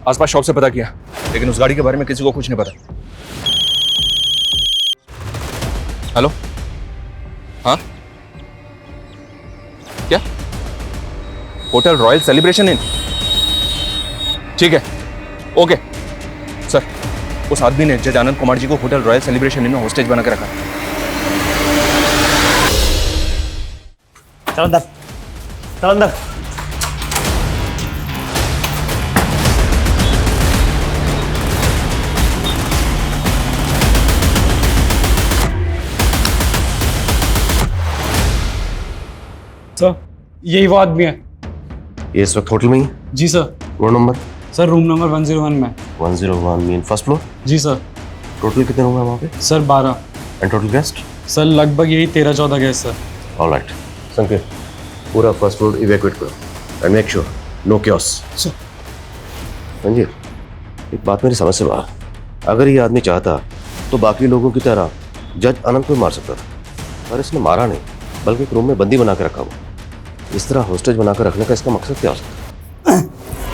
आसपास शॉप से पता किया, लेकिन उस गाड़ी के बारे में किसी को कुछ नहीं पता। हेलो, हाँ क्या? Hotel royal celebration in? ठीक है, ओके सर। उस आदमी ने जज आनंद कुमार जी को होटल रॉयल सेलिब्रेशन इन में होस्टेज बना के रखा। चल अंदर, चल अंदर। सर यही वो आदमी है। ये इस वक्त होटल में ही है? जी सर। Room number? Sir room number 101 में। 101 मीन फर्स्ट फ्लोर? जी सर। टोटल कितने रूम है वहाँ पे? Sir 12। And total guest? Sir लगभग यही 13-14 गेस्ट सर। ऑलराइट संकेत, पूरा फर्स्ट फ्लोर इवैक्यूएट करो and make sure no chaos. Sanjeev, एक बात मेरी समझ से बाहर। अगर ये आदमी चाहता तो बाकी लोगों की तरह जज अनंत को मार सकता था, पर इसने मारा नहीं, बल्कि एक रूम में बंदी बना के रखा हुआ। इस तरह होस्टेज बनाकर रखने का इसका मकसद क्या हो सकता है?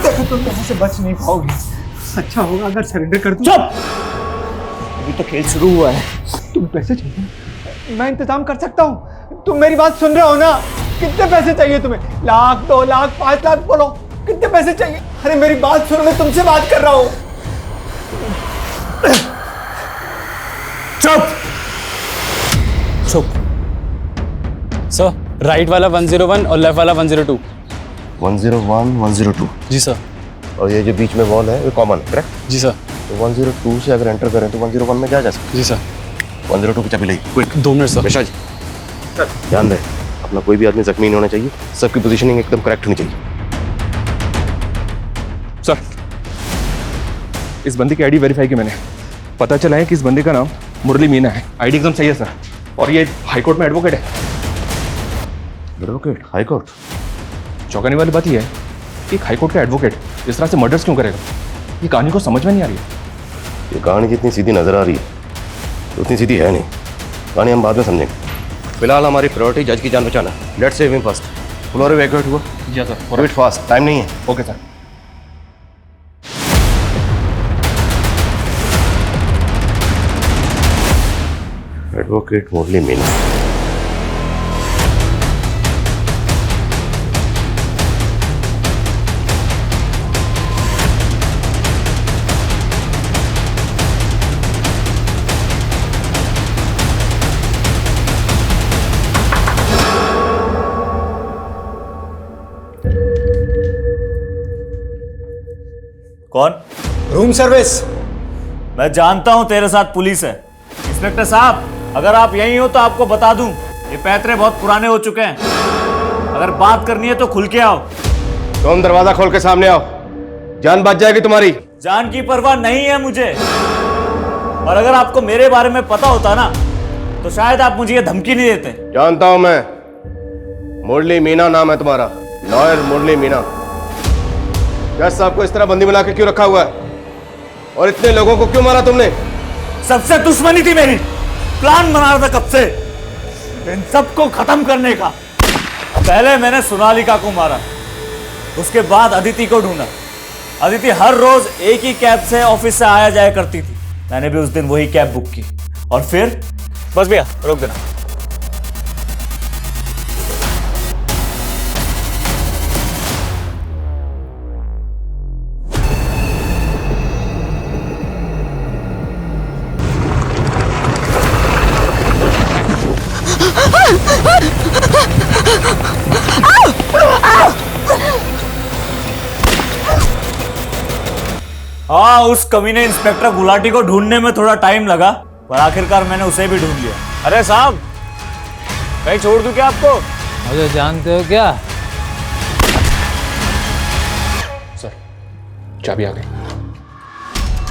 देखो तुम यहाँ से बच नहीं पाओगे। अच्छा होगा अगर सरेंडर कर दूं। चुप! अभी तो खेल शुरू हुआ है। तुम्हें पैसे चाहिए? मैं इंतजाम कर सकता हूँ। तुम मेरी बात सुन रहे हो ना? कितने पैसे चाहिए तुम्हें? 1,00,000, 2,00,000, 5,00,000 बोलो। कितने पैसे चाहिए? अरे मेरी बात सुनो, मैं तुमसे बात कर रहा हूँ। चुप! चुप। सर राइट वाला 101 और लेफ्ट वाला 102। 101, 102। जी सर। और ये जो बीच में वॉल है वो कॉमन है, करेक्ट? जी सर। तो 102 से अगर एंटर करें तो 101 में क्या जा सकते? जी सर। 102 की चाबी लेगी। Quick 2 minute sir. Nisha ji ध्यान रहे, अपना कोई भी आदमी जख्मी नहीं होना चाहिए, सबकी पोजीशनिंग एकदम करेक्ट होनी चाहिए। सर, इस बंदी की आईडी वेरीफाई की मैंने, पता चला है कि इस बंदी का नाम मुरली मीना है। आईडी एकदम सही है सर, और ये हाईकोर्ट में एडवोकेट है। Advocate high court? चौंकाने वाली बात यह है कि हाईकोर्ट का एडवोकेट इस तरह से मर्डर्स क्यों करेगा? ये कहानी को समझ में नहीं आ रही है। ये कहानी जितनी सीधी नजर आ रही है उतनी सीधी है नहीं। कहानी हम बाद में समझेंगे। फिलहाल हमारी प्रायोरिटी जज की जान बचाना। Let's save him first. Floor evacuate हुआ? जी सर। वेट फास्ट, टाइम नहीं है। Okay sir. एडवोकेट मुरली मीना। कौन? Room service. मैं जानता हूं तेरे साथ पुलिस है। इंस्पेक्टर साहब, अगर आप यहीं हो तो आपको बता दूं, ये पैतरे बहुत पुराने हो चुके हैं। अगर बात करनी है तो खुल के आओ। तुम दरवाजा खोल के सामने आओ, जान बच जाएगी तुम्हारी। जान की परवाह नहीं है मुझे, और अगर आपको मेरे बारे में पता होता ना तो शायद आप मुझे ये धमकी नहीं देते। जानता हूं मैं, मुरली मीना नाम है तुम्हारा, लॉयर मुरली मीना। जज साहब को इस तरह बंदी बना के क्यों रखा हुआ है, और इतने लोगों को क्यों मारा तुमने? सबसे दुश्मनी थी मेरी, प्लान बना रहा था कब से इन सबको खत्म करने का। पहले मैंने सोनालिका को मारा, उसके बाद अदिति को ढूंढा। अदिति हर रोज एक ही कैब से ऑफिस से आया जाया करती थी, मैंने भी उस दिन वही कैब बुक की। और फिर बस भैया रोक देना। हाँ, उस कमीने इंस्पेक्टर गुलाटी को ढूंढने में थोड़ा टाइम लगा, पर आखिरकार मैंने उसे भी ढूंढ लिया। अरे साहब, कहीं छोड़ दूं क्या आपको? मुझे जानते हो क्या? सर, चाबी आ गई।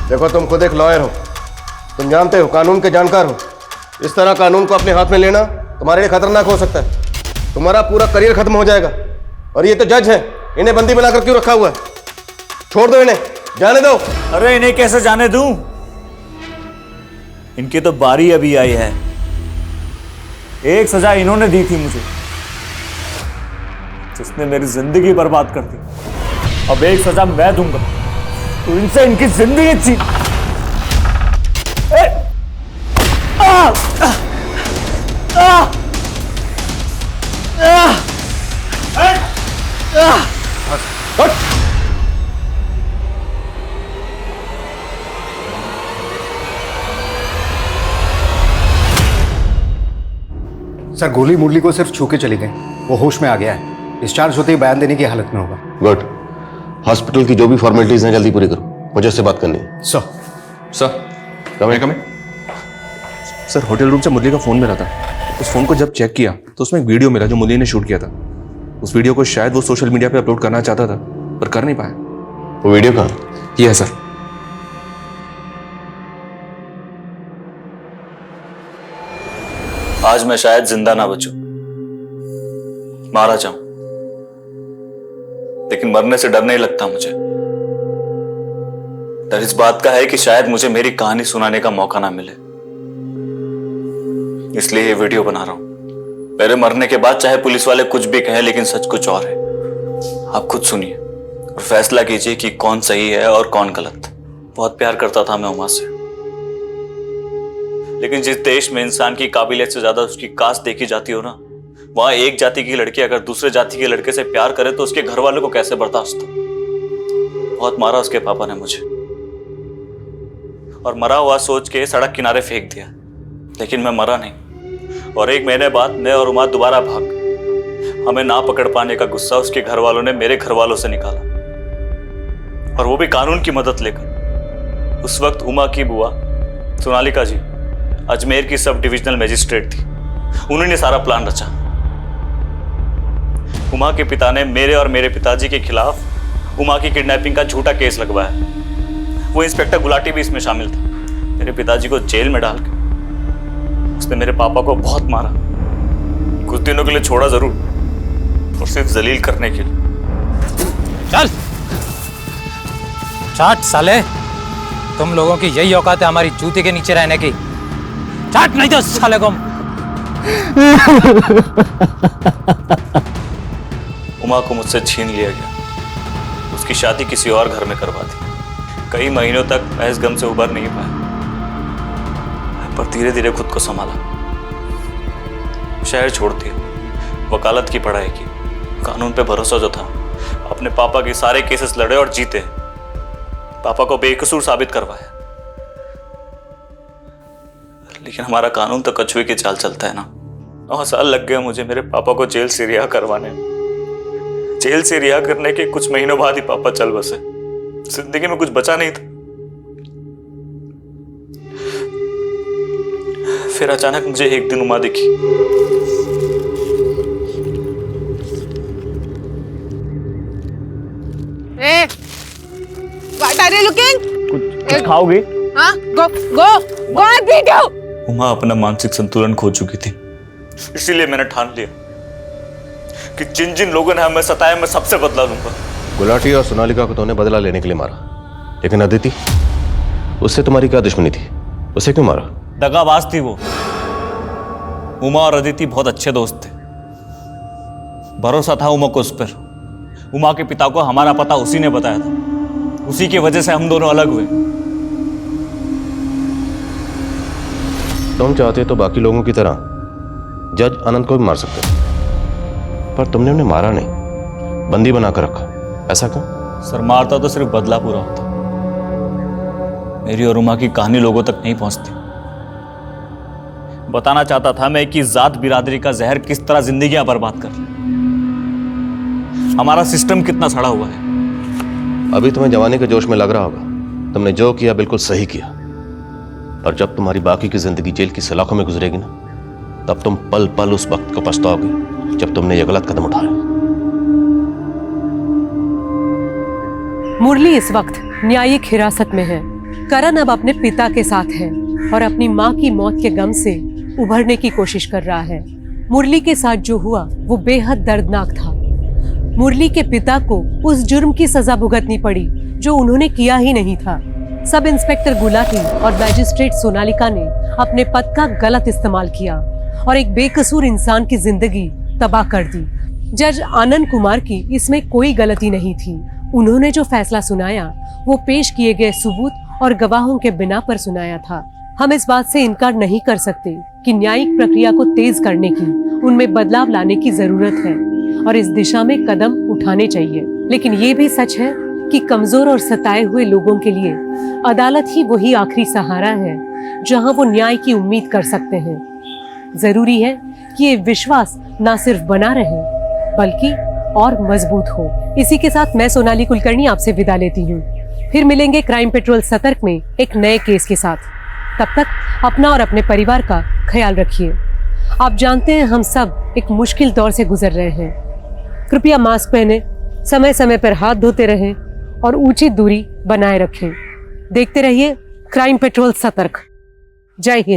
देखो, तुम खुद एक लॉयर हो, तुम जानते हो, कानून के जानकार हो। इस तरह कानून को अपने हाथ में लेना तुम्हारे लिए खतरनाक हो सकता है। तुम्हारा पूरा करियर खत्म हो जाएगा। और ये तो जज है, इन्हें बंदी बनाकर क्यों रखा हुआ है? छोड़ दो इन्हें, जाने दो। अरे इन्हें कैसे जाने दूं? इनकी तो बारी अभी आई है। एक सजा इन्होंने दी थी मुझे, जिसने मेरी जिंदगी बर्बाद कर दी। अब एक सजा मैं दूंगा तो इनसे इनकी जिंदगी छीन। सर, गोली मुरली को सिर्फ छू के चली गई, वो होश में आ गया है। डिस्चार्ज होते ही बयान देने की हालत में होगा। गुड। हॉस्पिटल की जो भी फॉर्मेलिटीज हैं जल्दी पूरी करो, मुझे उससे बात करनी है। सर, कम सर, होटल रूम से मुरली का फोन मिला था। उस फोन को जब चेक किया तो उसमें एक वीडियो मिला जो मुरली ने शूट किया था। उस वीडियो को शायद वो सोशल मीडिया पे अपलोड करना चाहता था, पर कर नहीं पाया। वो वीडियो कहाँ? ये है सर। आज मैं शायद जिंदा ना बचूं, मारा जाऊं, लेकिन मरने से डर नहीं लगता मुझे। डर इस बात का है कि शायद मुझे मेरी कहानी सुनाने का मौका ना मिले, इसलिए ये वीडियो बना रहा हूं। मेरे मरने के बाद चाहे पुलिस वाले कुछ भी कहें, लेकिन सच कुछ और है। आप खुद सुनिए और फैसला कीजिए कि कौन सही है और कौन गलत। बहुत प्यार करता था मैं उमा से, लेकिन जिस देश में इंसान की काबिलियत से ज्यादा उसकी कास्ट देखी जाती हो ना, वहां एक जाति की लड़की अगर दूसरे जाति के लड़के से प्यार करे तो उसके घर वालों को कैसे बर्दाश्त हो। बहुत मारा उसके पापा ने मुझे, और मरा हुआ सोच के सड़क किनारे फेंक दिया, लेकिन मैं मरा नहीं। और 1 महीने बाद मैं और उमा दोबारा भाग। हमें ना पकड़ पाने का गुस्सा उसके घर वालों ने मेरे घर वालों से निकाला, और वो भी कानून की मदद लेकर। उस वक्त उमा की बुआ सोनालिका जी अजमेर की सब डिविजनल मजिस्ट्रेट थी। उन्होंने सारा प्लान रचा। उमा के पिता ने मेरे और मेरे पिताजी के खिलाफ उमा की किडनैपिंग का झूठा केस लगवाया। वो इंस्पेक्टर गुलाटी भी इसमें शामिल था। मेरे पिताजी को जेल में डाल के उसने मेरे पापा को बहुत मारा। कुछ दिनों के लिए छोड़ा जरूर, और सिर्फ जलील करने के लिए। चल चाट साले, तुम लोगों की यही औकात है हमारी जूते के नीचे रहने की। चाट नहीं तो साले को। उमा को मुझसे छीन लिया गया। उसकी शादी किसी और घर में करवा दी। कई महीनों तक मैं इस गम से उबर नहीं पाया, पर धीरे धीरे खुद को संभाला। शहर छोड़ दिया, वकालत की पढ़ाई की, कानून पे भरोसा जो था। अपने पापा के सारे केसेस लड़े और जीते। पापा को बेकसूर साबित करवाया। लेकिन हमारा कानून तो कछुए की चाल चलता है ना। 9 साल लग गए मुझे मेरे पापा को जेल से रिहा करवाने में। जेल से रिहा करने के कुछ महीनों बाद ही पापा चल बसे। जिंदगी में कुछ बचा नहीं था। फिर अचानक मुझे एक दिन उमा दिखी। What are you looking? कुछ खाओगे? हाँ, go and beat you. Uma अपना मानसिक संतुलन खो चुकी थी। इसीलिए मैंने ठान लिया कि जिन जिन लोगों ने हमें सताया, मैं सबसे बदला लूंगा। गुलाटी और सोनालिका को तूने बदला लेने के लिए मारा, लेकिन अदिति, उससे तुम्हारी क्या दुश्मनी थी? उसे क्यों मारा? दगाबाज थी वो। उमा और अदिति बहुत अच्छे दोस्त थे। भरोसा था उमा को उस पर। उमा के पिता को हमारा पता उसी ने बताया था। उसी की वजह से हम दोनों अलग हुए। तुम चाहते तो बाकी लोगों की तरह जज अनंत को भी मार सकते, पर तुमने उन्हें मारा नहीं, बंदी बनाकर रखा। ऐसा क्यों? सर, मारता तो सिर्फ बदला पूरा होता। मेरी और उमा की कहानी लोगों तक नहीं पहुंचती। बताना चाहता था मैं कि जात बिरादरी का जहर किस तरह जिंदगियां बर्बाद कर रहा है। हमारा सिस्टम कितना सड़ा हुआ है। अभी तुम्हें जवानी के जोश में लग रहा होगा, तुमने जो किया बिल्कुल सही किया, और जब तुम्हारी बाकी की जिंदगी जेल की सलाखों में गुजरेगी ना, तब तुम पल पल उस वक्त को पछताओगे जब तुमने ये गलत कदम उठाया। मुरली इस वक्त न्यायिक हिरासत में है। करण अब अपने पिता के साथ है और अपनी माँ की मौत के गम से उभरने की कोशिश कर रहा है। मुरली के साथ जो हुआ वो बेहद दर्दनाक था। मुरली के पिता को उस जुर्म की सजा भुगतनी पड़ी जो उन्होंने किया ही नहीं था। सब इंस्पेक्टर गुलाटी और मैजिस्ट्रेट सोनालिका ने अपने पद का गलत इस्तेमाल किया और एक बेकसूर इंसान की जिंदगी तबाह कर दी। जज आनंद कुमार की इसमें कोई गलती नहीं थी। उन्होंने जो फैसला सुनाया वो पेश किए गए सबूत और गवाहों के बिना पर सुनाया था। हम इस बात से इनकार नहीं कर सकते कि न्यायिक प्रक्रिया को तेज करने की, उनमें बदलाव लाने की जरूरत है और इस दिशा में कदम उठाने चाहिए। लेकिन ये भी सच है कि कमजोर और सताए हुए लोगों के लिए अदालत ही वही आखिरी सहारा है जहां वो न्याय की उम्मीद कर सकते हैं। जरूरी है कि ये विश्वास न सिर्फ बना रहे बल्कि और मजबूत हो। इसी के साथ मैं सोनाली कुलकर्णी आपसे विदा लेती हूँ। फिर मिलेंगे क्राइम पेट्रोल सतर्क में एक नए केस के साथ। तब तक अपना और अपने परिवार का ख्याल रखिए। आप जानते हैं हम सब एक मुश्किल दौर से गुजर रहे हैं। कृपया मास्क पहने, समय समय पर हाथ धोते रहें और उचित दूरी बनाए रखें। देखते रहिए क्राइम पेट्रोल सतर्क। जय हिंद।